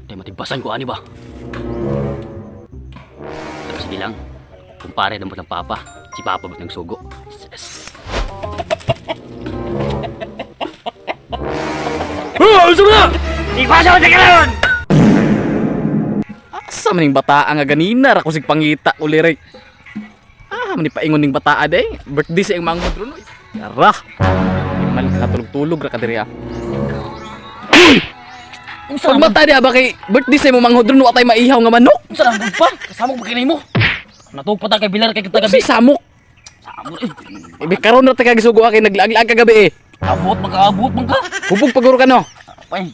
Tay matibasan ko ani ba? Pero sige lang. Kumpare damot ng papa. Si papa ba't ng sugo? Yes. Oh, usap na! Ipasa ko sa kalayon! Asa maning bataa nga ganina ra ko sig pangita uliray. Mani paingon ning bataa day. Birthday sa iyang mangod ron. Yara. Imal katulog-tulog ra ka diri ah. Pag mata niya ba kay birthday sa imo manghod ron wa tay maihaw nga manok? Unsa lang pa? Kasamok ba kinay mo? Natugpa ta kay bilar kay kita Si gabi. samok. Samok Ibi karon ra ta kag sugo kay naglaag-laag kagabi eh. Abot man ka. Hubog paguro ka no. Pay.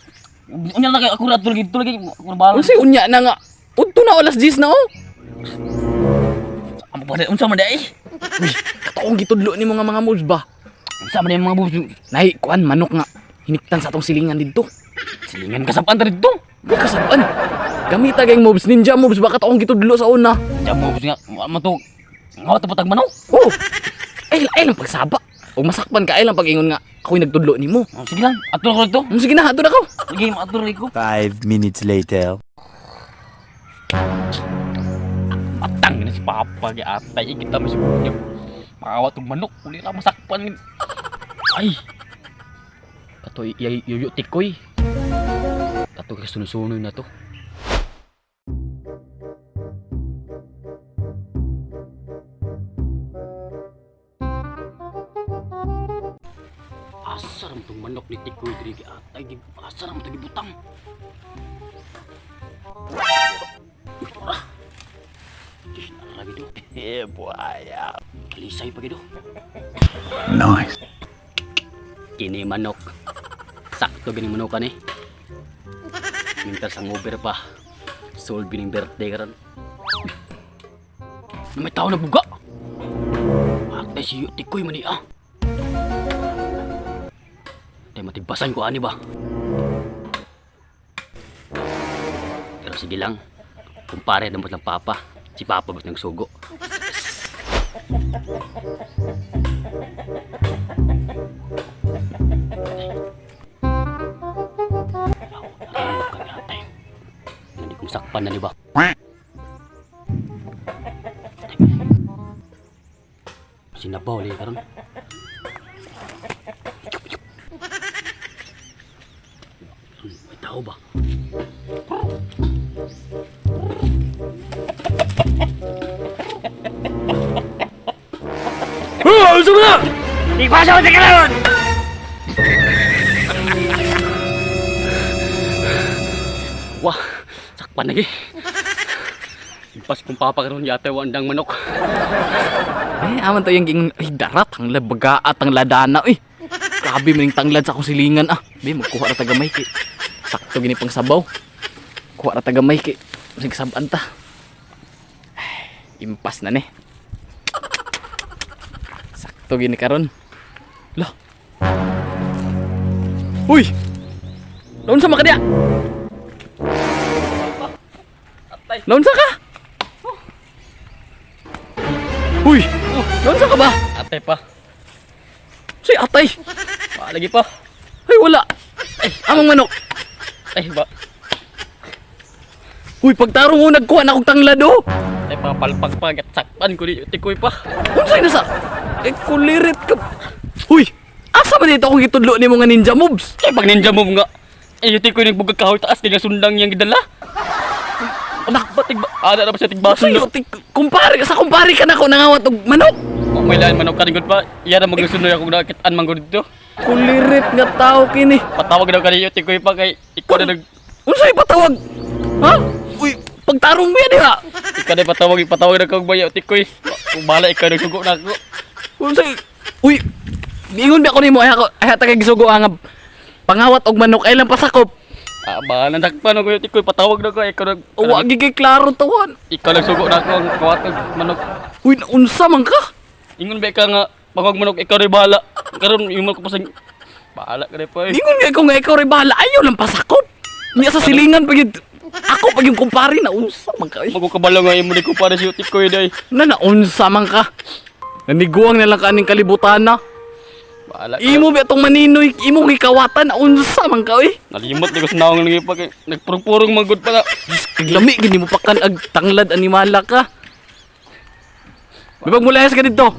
Unya na kay ako ra tulog ako balo. Unsay unya na nga. Udto na alas 10 na oh. Amo pa unsa man dai? Uy, kataong gitudlo nimo nga mga moves ba? Unsa man yung mga bubs? Nay, kuan manok nga. Hiniktan sa atong silingan didto. Silingan kasapan ta dito. May kasabaan. Gamita kayong moves, ninja moves ba kataong gitudlo sa una. Diyan mo nga mato. Ngawat patag manok. Oh. Ay lang pagsaba. O masakpan ka ay lang pag-ingon nga ako'y nagtudlo nimo. Oh, sige lang, atur ko dito. Sige na, ato na ko. Sige, atur ko. 5 minutes later. Matang na si Papa kay atay kita masibuk niya. Makawat og manok, uli ra masakpan. Ay. Kato yuyu tikoy. Kato kay sunusunoy na to. Asar mo tong manok ni tikoy diri kay atay, asar mo to gibutang. Uy, tora. Lagi do. Yeah, boy. Kalisay pa gido. Nice. Kini manok. Sakto ganing manok ni. Minta sang over pa. Solve bining birthday karon. Na may tao na buga. Akta si Tikoy mani ah. Tay matibasan ko ani ba? Pero sige lang. Kumpare damot lang papa. Si papa ba't ng sugo? Hindi kong sakpan na ni ba? Sinabaw liya karon. May tao ba? Oh, usap na! Ipasa ko sa kalayon! Wah, sakpan lagi. Impas kong papa karon yata wandang manok. Aman to yung gingon, ay darat, ang labaga at ang ladana, eh. Grabe maning tanglad sa akong silingan, ah. Be, magkuha na tagamay, ki. Sakto gini pang sabaw. Kuha na tagamay, ki. Sige saban ta. Ay, impas na, ne. Sakto gini karon. Lah. Uy! Naon sa makadya? Naon sa ka? Uy! Naon sa ka ba? Atay pa. Si atay! Lagi pa. Ay, wala! Ay, amang manok! Ay, ba? Uy, pagtarong mo nagkuha na akong tanglado! Ay, palpag pa. Sakpan ko di. Tikoy pa. Unsay na sa? Eh, kulirit ka! Uy! Asa man dito akong itudlo ni mga ninja moves? Ay, pag ninja mo nga. Ay, yung tikoy nagbugag kahoy taas. Kaya sundang niyang gidala. Anak ba? Ada na ba siya tigbason? Sa'yo, kumpare ka na ako nangawat og manok! May lain manok ka rin pa. Iyan na magsunoy ako nakitaan man ko dito. Kulirit nga tao kini! Patawag daw kanina yung tikoy pa kay ikaw na nag... Unsay patawag? Ha? Uy, pagtarong mo yan ha! Ikaw na patawag na kong bayaw tikoy. Kung bala ikaw nagsugo na ako. Unsay? Uy! Ingon ba ako nimo ay ta kay gisugo ang pangawat og manok ay lang pasakop. Bahala nakpan ako yung tikoy. Patawag na ko. Ikaw nag... Wa gigay klaro tawan. Ikaw nagsugo na ako ang kawatag manok. Uy, unsa man ka? Ingon ba ka nga pagwag manok ikaw rin bahala. Karon yung manok pa sa... Bahala ka rin pa eh. Ingon nga ko nga ikaw ray bahala ayaw lang pasakop. Niya sa silingan pag ako pag yung kumpare na unsa man ka. Magkukabalo nga yung muli ko para sa tikoy day. Na unsa man ka. Naniguang na lang ka aning kalibutan na. Bahala ka. Imo ba itong maninoy? Imo gikawatan. Unsa man ka eh? Nalimot ni ko sa naong nang ipag. Nagpurong-purong magod pa na. Kaglami, gini mo pakan ag tanglad animala ka. Bibag mulayas ka dito.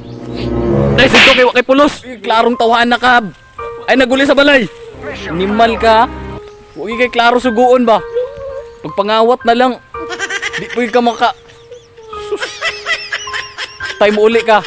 Dahil dito kay pulos. Klarong tawahan na ka. Ay, naguli sa balay. Animal ka. Huwag kay klaro suguon ba? Pagpangawat na lang. Di po ka maka... Sus. Tay mo uli ka.